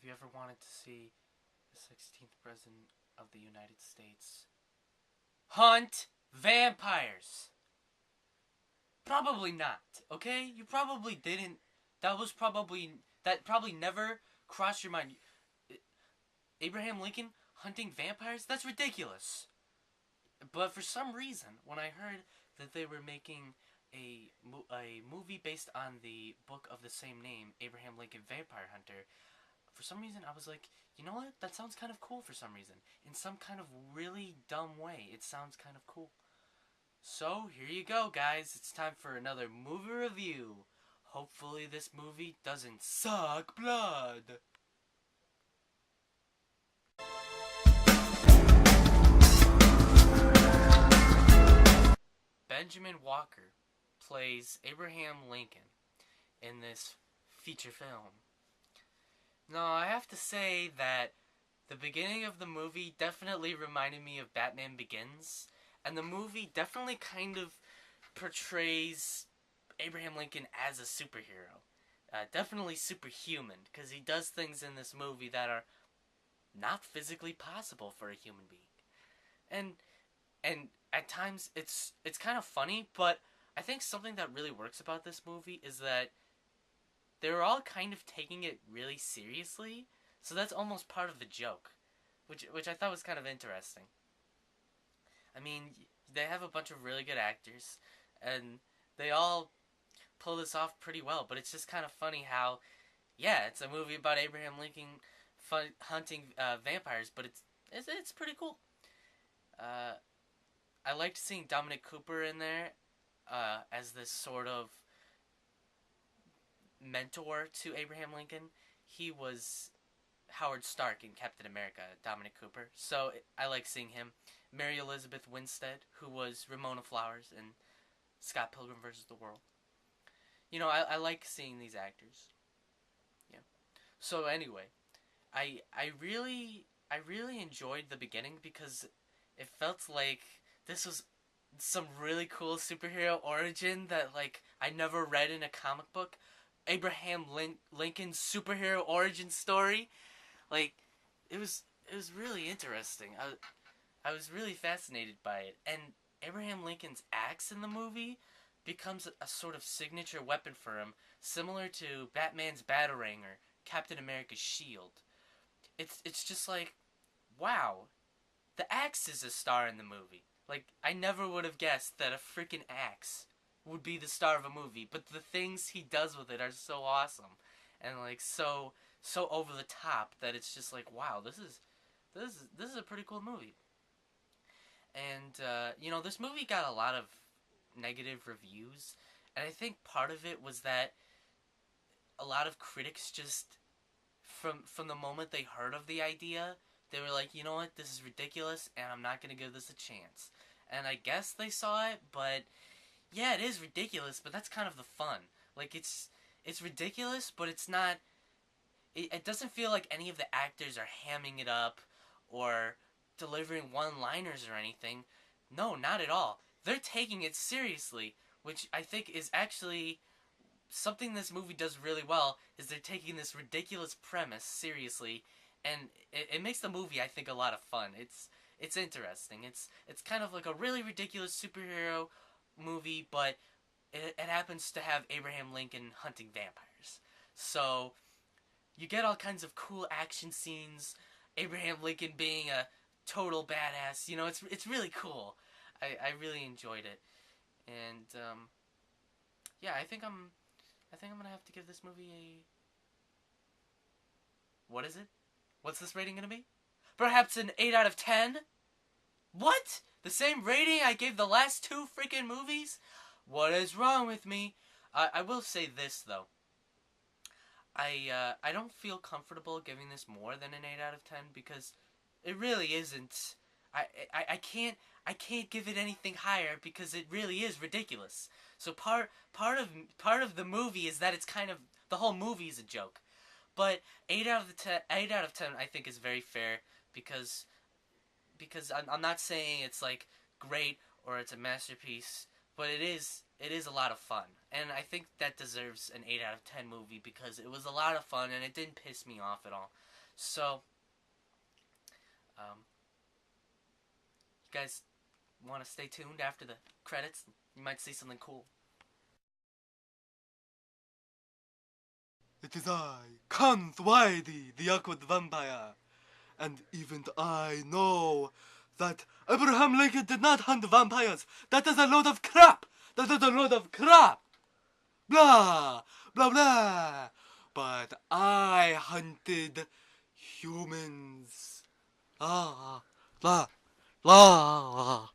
Have you ever wanted to see the 16th President of the United States hunt vampires? Probably not, okay? You probably didn't. That probably never crossed your mind. Abraham Lincoln hunting vampires? That's ridiculous. But for some reason, when I heard that they were making a movie based on the book of the same name, Abraham Lincoln Vampire Hunter, for some reason I was like, you know what? That sounds kind of cool for some reason. In some kind of really dumb way, it sounds kind of cool. So, here you go, guys. It's time for another movie review. Hopefully this movie doesn't suck blood. Benjamin Walker plays Abraham Lincoln in this feature film. Now, I have to say that the beginning of the movie definitely reminded me of Batman Begins, and the movie definitely kind of portrays Abraham Lincoln as a superhero. Definitely superhuman, because he does things in this movie that are not physically possible for a human being. And and at times it's kind of funny, but I think something that really works about this movie is that they're all kind of taking it really seriously, so that's almost part of the joke, which I thought was kind of interesting. I mean, they have a bunch of really good actors, and they all pull this off pretty well. But it's just kind of funny how, yeah, it's a movie about Abraham Lincoln hunting vampires, but it's pretty cool. Uh, I liked seeing Dominic Cooper in there as this sort of mentor to Abraham Lincoln. He was Howard Stark in Captain America, Dominic Cooper. So I like seeing him. Mary Elizabeth Winstead, who was Ramona Flowers in Scott Pilgrim vs. the World. I like seeing these actors. Yeah. So anyway, I really enjoyed the beginning because it felt like this was some really cool superhero origin that like I never read in a comic book. Abraham Lincoln's superhero origin story. Like it was really interesting. I was really fascinated by it. And Abraham Lincoln's axe in the movie becomes a sort of signature weapon for him, similar to Batman's Batarang or Captain America's shield. It's just like, wow, the axe is a star in the movie. Like I never would have guessed that a freaking axe would be the star of a movie, but the things he does with it are so awesome and like so over the top that it's just like, wow, this is a pretty cool movie. And this movie got a lot of negative reviews, and I think part of it was that a lot of critics just from the moment they heard of the idea, they were like, you know what, this is ridiculous, and I'm not gonna give this a chance. And I guess they saw it, but yeah, it is ridiculous, but that's kind of the fun. Like it's ridiculous, but it's not. It doesn't feel like any of the actors are hamming it up or delivering one-liners or anything. No, not at all. They're taking it seriously, which I think is actually something this movie does really well. Is they're taking this ridiculous premise seriously, and it makes the movie I think a lot of fun. It's interesting. It's kind of like a really ridiculous superhero movie, but it happens to have Abraham Lincoln hunting vampires. So you get all kinds of cool action scenes. Abraham Lincoln being a total badass. It's really cool. I really enjoyed it, and yeah, I think I'm gonna have to give this movie a. What is it? What's this rating gonna be? Perhaps an 8 out of 10. What? The same rating I gave the last two freaking movies? What is wrong with me? I will say this though. I don't feel comfortable giving this more than an 8 out of 10 because it really isn't. I can't give it anything higher because it really is ridiculous. So part of the movie is that it's kind of the whole movie is a joke. But 8 out of 10 I think is very fair because I'm not saying it's like great or it's a masterpiece, but it is a lot of fun. and I think that deserves an 8 out of 10 movie because it was a lot of fun and it didn't piss me off at all. So, you guys want to stay tuned after the credits? You might see something cool. It is I, Conth Whitey, the awkward vampire. And even I know that Abraham Lincoln did not hunt vampires. That is a load of crap. That is a load of crap. Blah, blah, blah. But I hunted humans. Ah, blah, blah.